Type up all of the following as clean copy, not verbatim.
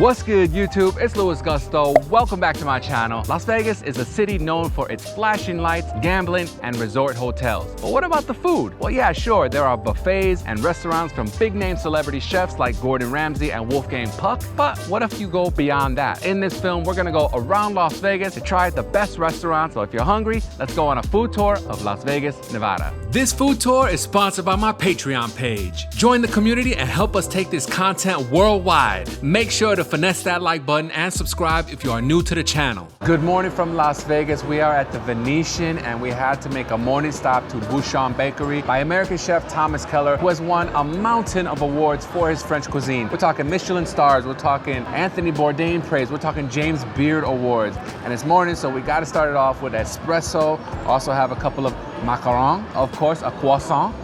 What's good, YouTube? It's Luis Gusto. Welcome back to my channel. Las Vegas is a city known for its flashing lights, gambling, and resort hotels. But what about the food? Well, yeah, sure, there are buffets and restaurants from big-name celebrity chefs like Gordon Ramsay and Wolfgang Puck. But what if you go beyond that? In this film, we're gonna go around Las Vegas to try the best restaurants. So if you're hungry, let's go on a food tour of Las Vegas, Nevada. This food tour is sponsored by my Patreon page. Join the community and help us take this content worldwide. Make sure to finesse that like button and subscribe if you are new to the channel. Good morning from Las Vegas. We are at the Venetian and we had to make a morning stop to Bouchon Bakery by American chef Thomas Keller, who has won a mountain of awards for his French cuisine. We're talking Michelin stars, we're talking Anthony Bourdain praise, we're talking James Beard awards. And it's morning, so we gotta start it off with espresso. Also have a couple of macarons, of course, a croissant.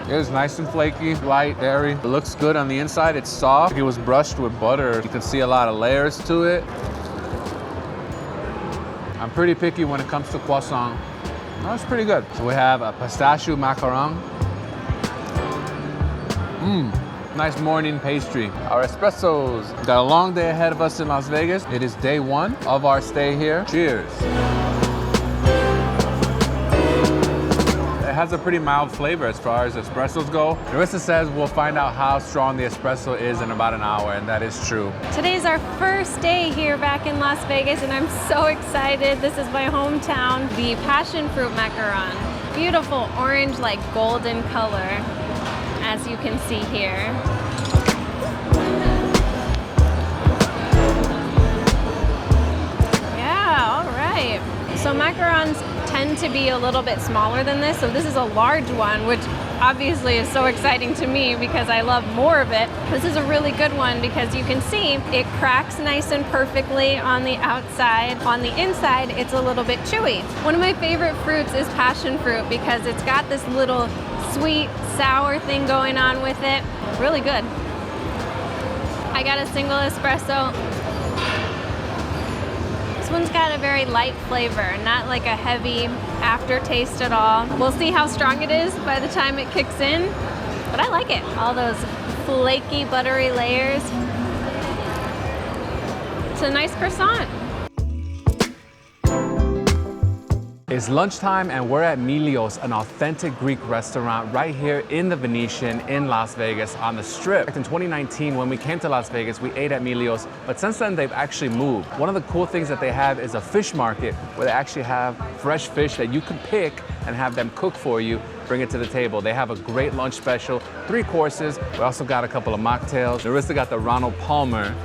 It is nice and flaky, light, airy. It looks good on the inside. It's soft. It was brushed with butter. You can see a lot of layers to it. I'm pretty picky when it comes to croissant. That's pretty good. So we have a pistachio macaron. Nice morning pastry. Our espressos. Got a long day ahead of us in Las Vegas. It is day one of our stay here. Cheers. It has a pretty mild flavor as far as espressos go. Narissa says we'll find out how strong the espresso is in about an hour, and that is true. Today's our first day here back in Las Vegas, and I'm so excited. This is my hometown, the passion fruit macaron. Beautiful orange, like golden color, as you can see here. Yeah, all right. So macarons tend to be a little bit smaller than this, so this is a large one, which obviously is so exciting to me because I love more of it. This is a really good one because you can see it cracks nice and perfectly on the outside. On the inside, it's a little bit chewy. One of my favorite fruits is passion fruit because it's got this little sweet, sour thing going on with it. Really good. I got a single espresso. This one's got a very light flavor, not like a heavy aftertaste at all. We'll see how strong it is by the time it kicks in, but I like it. All those flaky, buttery layers. It's a nice croissant. It's lunchtime and we're at Milos, an authentic Greek restaurant right here in the Venetian in Las Vegas on the Strip. In 2019, when we came to Las Vegas, we ate at Milos, but since then they've actually moved. One of the cool things that they have is a fish market where they actually have fresh fish that you can pick and have them cook for you, bring it to the table. They have a great lunch special, 3 courses. We also got a couple of mocktails. Narissa got the Ronald Palmer,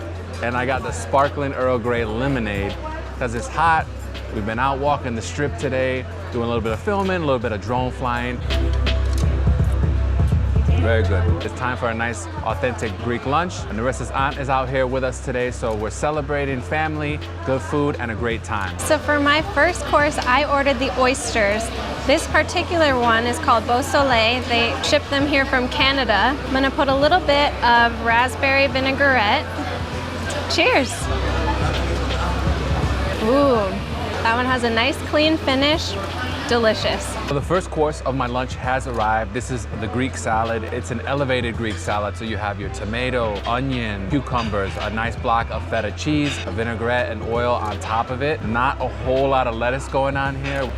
and I got the sparkling Earl Grey lemonade because it's hot. We've been out walking the Strip today, doing a little bit of filming, a little bit of drone flying. Very good. It's time for a nice, authentic Greek lunch. And Narissa's aunt is out here with us today, so we're celebrating family, good food, and a great time. So for my first course, I ordered the oysters. This particular one is called Beau Soleil. They ship them here from Canada. I'm gonna put a little bit of raspberry vinaigrette. Cheers. Ooh. That one has a nice clean finish, delicious. So the first course of my lunch has arrived. This is the Greek salad. It's an elevated Greek salad. So you have your tomato, onion, cucumbers, a nice block of feta cheese, a vinaigrette and oil on top of it. Not a whole lot of lettuce going on here.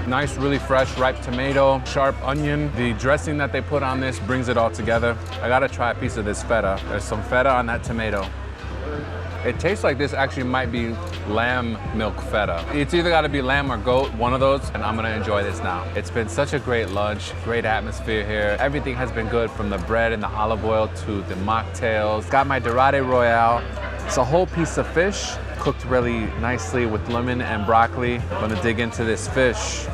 Nice, really fresh, ripe tomato, sharp onion. The dressing that they put on this brings it all together. I gotta try a piece of this feta. There's some feta on that tomato. It tastes like this actually might be lamb milk feta. It's either gotta be lamb or goat, one of those, and I'm gonna enjoy this now. It's been such a great lunch, great atmosphere here. Everything has been good from the bread and the olive oil to the mocktails. Got my Dorade Royale. It's a whole piece of fish, cooked really nicely with lemon and broccoli. I'm gonna dig into this fish.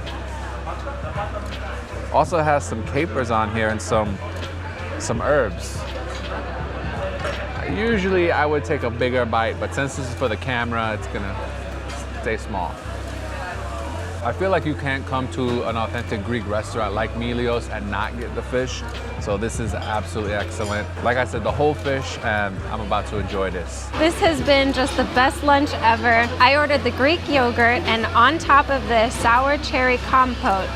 Also has some capers on here and some herbs. Usually I would take a bigger bite, but since this is for the camera, it's gonna stay small. I feel like you can't come to an authentic Greek restaurant like Milos and not get the fish. So this is absolutely excellent. Like I said, the whole fish, and I'm about to enjoy this. This has been just the best lunch ever. I ordered the Greek yogurt and on top of this, sour cherry compote.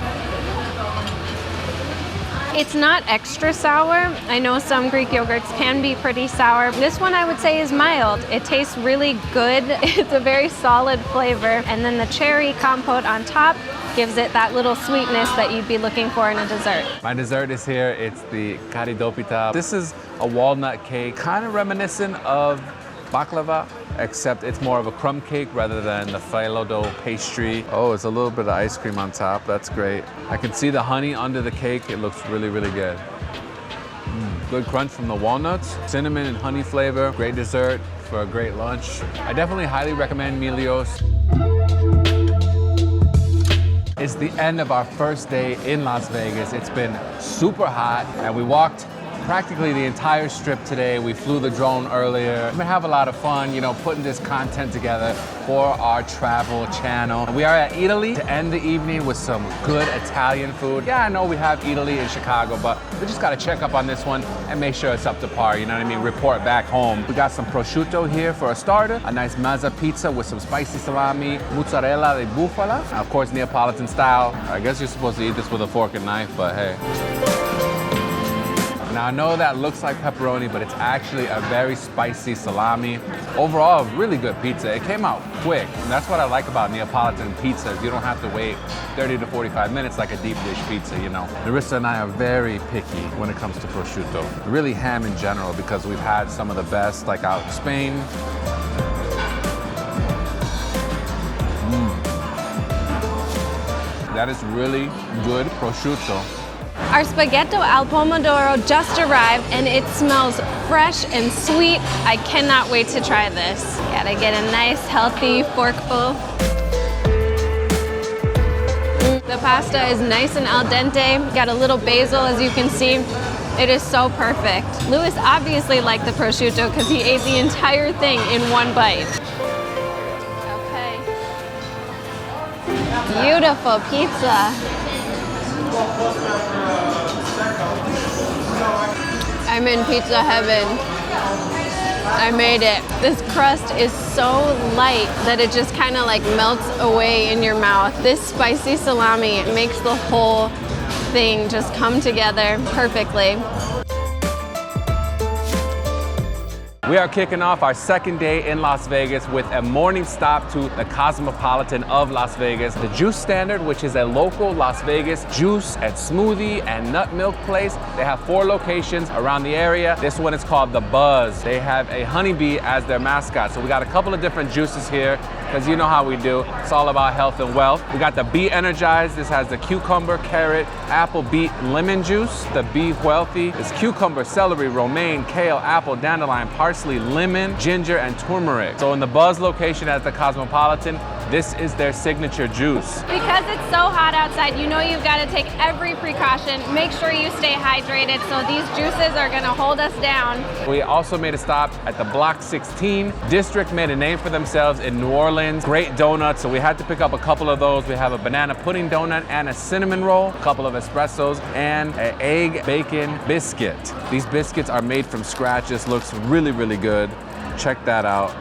It's not extra sour. I know some Greek yogurts can be pretty sour. This one I would say is mild. It tastes really good. It's a very solid flavor. And then the cherry compote on top gives it that little sweetness that you'd be looking for in a dessert. My dessert is here. It's the karidopita. This is a walnut cake, kind of reminiscent of baklava, except it's more of a crumb cake rather than the phyllo dough pastry. Oh, it's a little bit of ice cream on top. That's great. I can see the honey under the cake. It looks really, really good. Good crunch from the walnuts, cinnamon and honey flavor. Great dessert for a great lunch. I definitely highly recommend Milos. It's the end of our first day in Las Vegas. It's been super hot and we walked practically the entire strip today. We flew the drone earlier. We're gonna have a lot of fun, you know, putting this content together for our travel channel. We are at Eataly to end the evening with some good Italian food. Yeah, I know we have Eataly in Chicago, but we just gotta check up on this one and make sure it's up to par, you know what I mean? Report back home. We got some prosciutto here for a starter, a nice mazza pizza with some spicy salami, mozzarella di bufala, of course Neapolitan style. I guess you're supposed to eat this with a fork and knife, but hey. Now I know that looks like pepperoni, but it's actually a very spicy salami. Overall, really good pizza. It came out quick. And that's what I like about Neapolitan pizzas. You don't have to wait 30 to 45 minutes like a deep dish pizza, you know. Larissa and I are very picky when it comes to prosciutto. Really ham in general because we've had some of the best like out in Spain. That is really good prosciutto. Our spaghetto al pomodoro just arrived and it smells fresh and sweet. I cannot wait to try this. Gotta get a nice healthy forkful. The pasta is nice and al dente. Got a little basil as you can see. It is so perfect. Louis obviously liked the prosciutto because he ate the entire thing in one bite. Okay. Beautiful pizza. I'm in pizza heaven. I made it. This crust is so light that it just kind of like melts away in your mouth. This spicy salami makes the whole thing just come together perfectly. We are kicking off our second day in Las Vegas with a morning stop to the Cosmopolitan of Las Vegas. The Juice Standard, which is a local Las Vegas juice and smoothie and nut milk place. They have 4 locations around the area. This one is called The Buzz. They have a honeybee as their mascot. So we got a couple of different juices here because you know how we do. It's all about health and wealth. We got the Be Energized. This has the cucumber, carrot, apple, beet, lemon juice. The Be Wealthy is cucumber, celery, romaine, kale, apple, dandelion, parsley, lemon, ginger, and turmeric. So in the Buzz location at the Cosmopolitan, this is their signature juice. Because it's so hot outside, you know you've got to take every precaution. Make sure you stay hydrated, so these juices are gonna hold us down. We also made a stop at the Block 16. District made a name for themselves in New Orleans. Great donuts, so we had to pick up a couple of those. We have a banana pudding donut and a cinnamon roll, a couple of espressos, and an egg bacon biscuit. These biscuits are made from scratch. This looks really, really good. Check that out.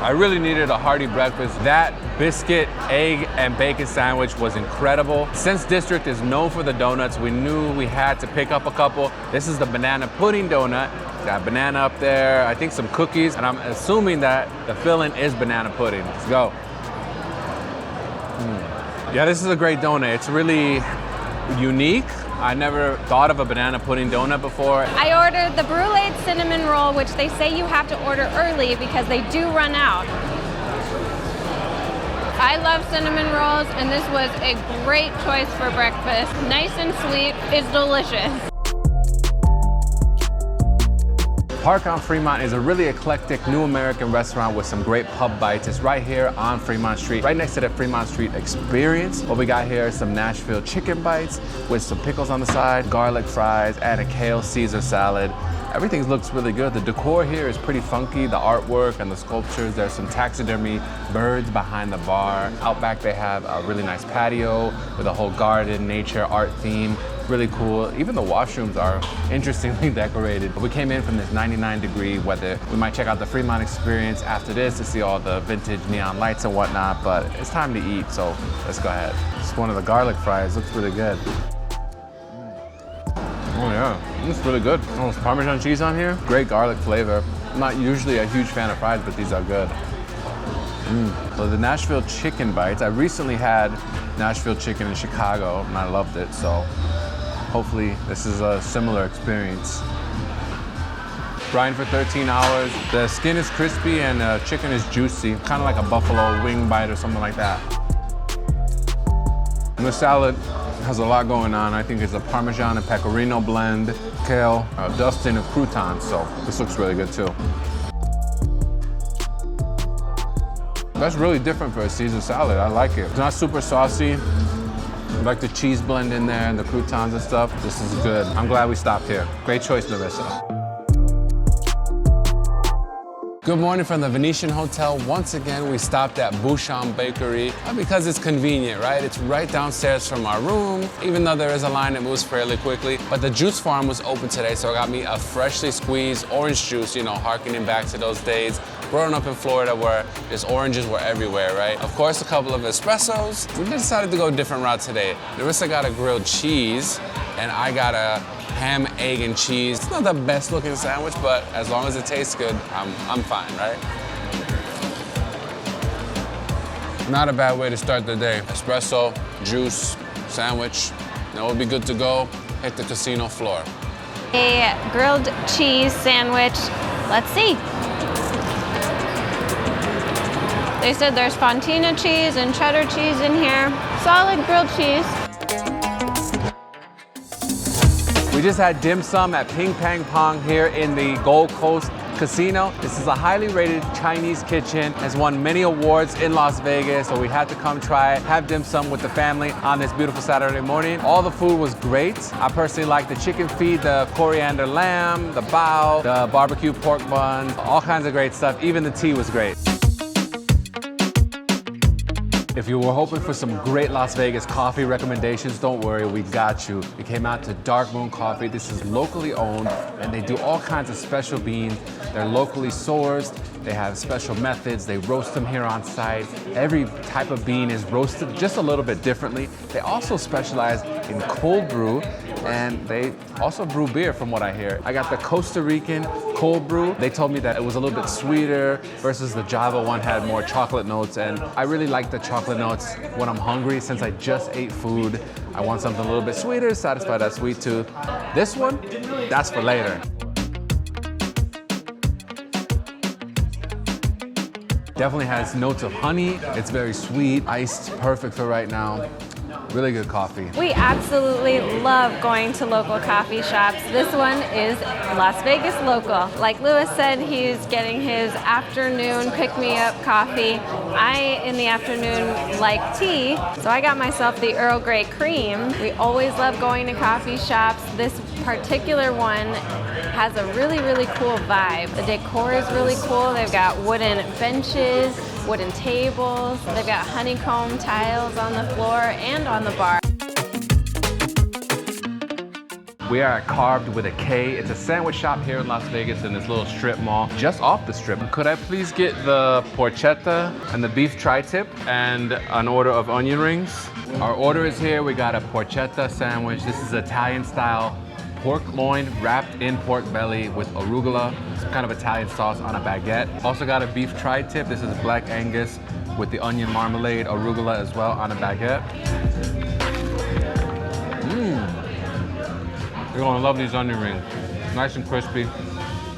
I really needed a hearty breakfast. That biscuit, egg, and bacon sandwich was incredible. Since District is known for the donuts, we knew we had to pick up a couple. This is the banana pudding donut. Got banana up there, I think some cookies, and I'm assuming that the filling is banana pudding. Let's go. Yeah, this is a great donut. It's really unique. I never thought of a banana pudding donut before. I ordered the brulee cinnamon roll, which they say you have to order early because they do run out. I love cinnamon rolls, and this was a great choice for breakfast. Nice and sweet, it's delicious. Park on Fremont is a really eclectic new American restaurant with some great pub bites. It's right here on Fremont Street, right next to the Fremont Street Experience. What we got here is some Nashville chicken bites with some pickles on the side, garlic fries, and a kale Caesar salad. Everything looks really good. The decor here is pretty funky, the artwork and the sculptures. There's some taxidermy birds behind the bar. Out back they have a really nice patio with a whole garden, nature, art theme. really cool. Even the washrooms are interestingly decorated. We came in from this 99-degree weather. We might check out the Fremont experience after this to see all the vintage neon lights and whatnot, but it's time to eat, so let's go ahead. It's one of the garlic fries, looks really good. Oh yeah, it's really good. Oh, there's Parmesan cheese on here. Great garlic flavor. I'm not usually a huge fan of fries, but these are good. So the Nashville chicken bites. I recently had Nashville chicken in Chicago and I loved it, so hopefully this is a similar experience. Frying for 13 hours. The skin is crispy and the chicken is juicy, kind of like a buffalo wing bite or something like that. And the salad has a lot going on. I think it's a Parmesan and Pecorino blend, kale, a dusting of croutons, so this looks really good too. That's really different for a Caesar salad. I like it. It's not super saucy. I like the cheese blend in there and the croutons and stuff. This is good. I'm glad we stopped here. Great choice, Narissa. Good morning from the Venetian Hotel. Once again, we stopped at Bouchon Bakery because it's convenient, right? It's right downstairs from our room, even though there is a line that moves fairly quickly. But the JuiceFarm was open today, so I got me a freshly squeezed orange juice, you know, harkening back to those days. Growing up in Florida where just oranges were everywhere, right? Of course, a couple of espressos. We decided to go a different route today. Narissa got a grilled cheese, and I got a ham, egg, and cheese. It's not the best looking sandwich, but as long as it tastes good, I'm fine, right? Not a bad way to start the day. Espresso, juice, sandwich. Now we'll be good to go. Hit the casino floor. A grilled cheese sandwich. Let's see. They said there's fontina cheese and cheddar cheese in here. Solid grilled cheese. We just had dim sum at Ping Pang Pong here in the Gold Coast Casino. This is a highly rated Chinese kitchen. Has won many awards in Las Vegas, so we had to come try it, have dim sum with the family on this beautiful Saturday morning. All the food was great. I personally like the chicken feet, the coriander lamb, the bao, the barbecue pork buns, all kinds of great stuff. Even the tea was great. If you were hoping for some great Las Vegas coffee recommendations, don't worry, we got you. We came out to Dark Moon Coffee. This is locally owned, and they do all kinds of special beans. They're locally sourced. They have special methods. They roast them here on site. Every type of bean is roasted just a little bit differently. They also specialize in cold brew, and they also brew beer from what I hear. I got the Costa Rican cold brew. They told me that it was a little bit sweeter versus the Java one had more chocolate notes, and I really like the chocolate notes when I'm hungry. Since I just ate food, I want something a little bit sweeter, satisfy that sweet tooth. This one, that's for later. Definitely has notes of honey. It's very sweet, iced, perfect for right now. Really good coffee. We absolutely love going to local coffee shops. This one is Las Vegas local. Like Louis said, he's getting his afternoon pick-me-up coffee. I, in the afternoon, like tea, so I got myself the Earl Grey cream. We always love going to coffee shops. This particular one has a really, really cool vibe. The decor is really cool. They've got wooden benches, wooden tables. They've got honeycomb tiles on the floor and on the bar. We are at Karved with a K. It's a sandwich shop here in Las Vegas in this little strip mall, just off the strip. Could I please get the porchetta and the beef tri-tip and an order of onion rings? Our order is here. We got a porchetta sandwich. This is Italian style pork loin wrapped in pork belly with arugula, some kind of Italian sauce on a baguette. Also got a beef tri-tip. This is Black Angus with the onion marmalade, arugula as well on a baguette. You're gonna love these onion rings. Nice and crispy,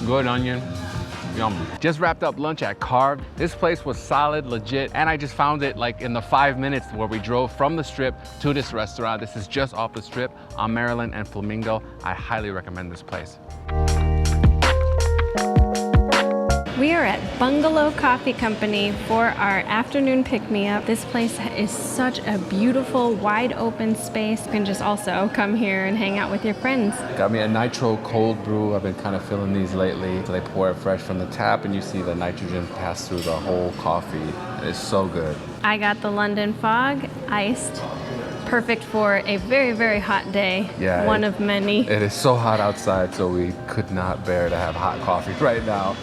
good onion. Yum. Just wrapped up lunch at Karved. This place was solid, legit, and I just found it like in the 5 minutes where we drove from the strip to this restaurant. This is just off the strip on Maryland and Flamingo. I highly recommend this place. We are at Bungalow Coffee Company for our afternoon pick-me-up. This place is such a beautiful, wide open space. You can just also come here and hang out with your friends. Got me a nitro cold brew. I've been kind of feeling these lately. They pour it fresh from the tap and you see the nitrogen pass through the whole coffee. It's so good. I got the London Fog iced Perfect for a very, very hot day. Yeah, one of many. It is so hot outside, so we could not bear to have hot coffee right now.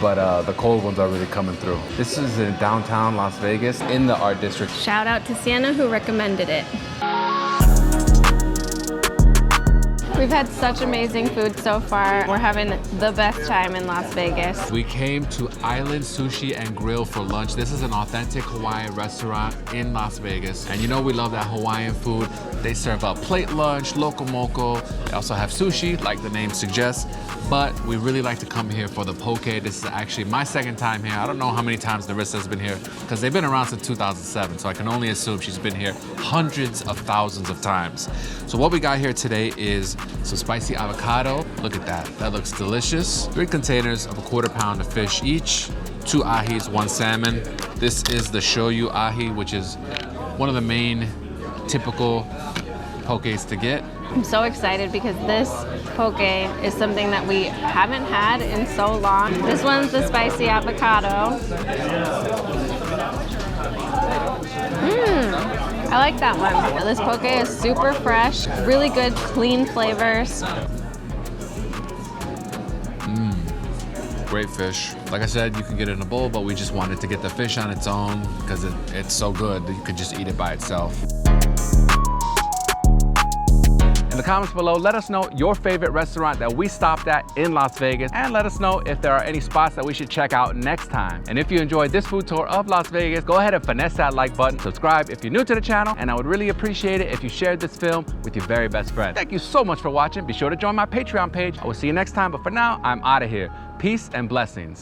But the cold ones are really coming through. This is in downtown Las Vegas in the art district. Shout out to Sienna who recommended it. We've had such amazing food so far. We're having the best time in Las Vegas. We came to Island Sushi and Grill for lunch. This is an authentic Hawaiian restaurant in Las Vegas. And you know we love that Hawaiian food. They serve up plate lunch, loco moco. They also have sushi, like the name suggests. But we really like to come here for the poke. This is actually my second time here. I don't know how many times Narissa's been here because they've been around since 2007. So I can only assume she's been here hundreds of thousands of times. So what we got here today is some spicy avocado. Look at that, that looks delicious. 3 containers of a 1/4 pound of fish each, 2 ahis, 1 salmon. This is the shoyu ahi, which is one of the main typical pokes to get. I'm so excited because this poke is something that we haven't had in so long. This one's the spicy avocado. I like that one. This poke is super fresh, really good, clean flavors. Great fish. Like I said, you can get it in a bowl, but we just wanted to get the fish on its own because it's so good that you could just eat it by itself. In the comments below, let us know your favorite restaurant that we stopped at in Las Vegas, and let us know if there are any spots that we should check out next time. And if you enjoyed this food tour of Las Vegas, go ahead and finesse that like button, subscribe if you're new to the channel, and I would really appreciate it if you shared this film with your very best friend. Thank you so much for watching. Be sure to join my Patreon page. I will see you next time, but for now, I'm out of here. Peace and blessings.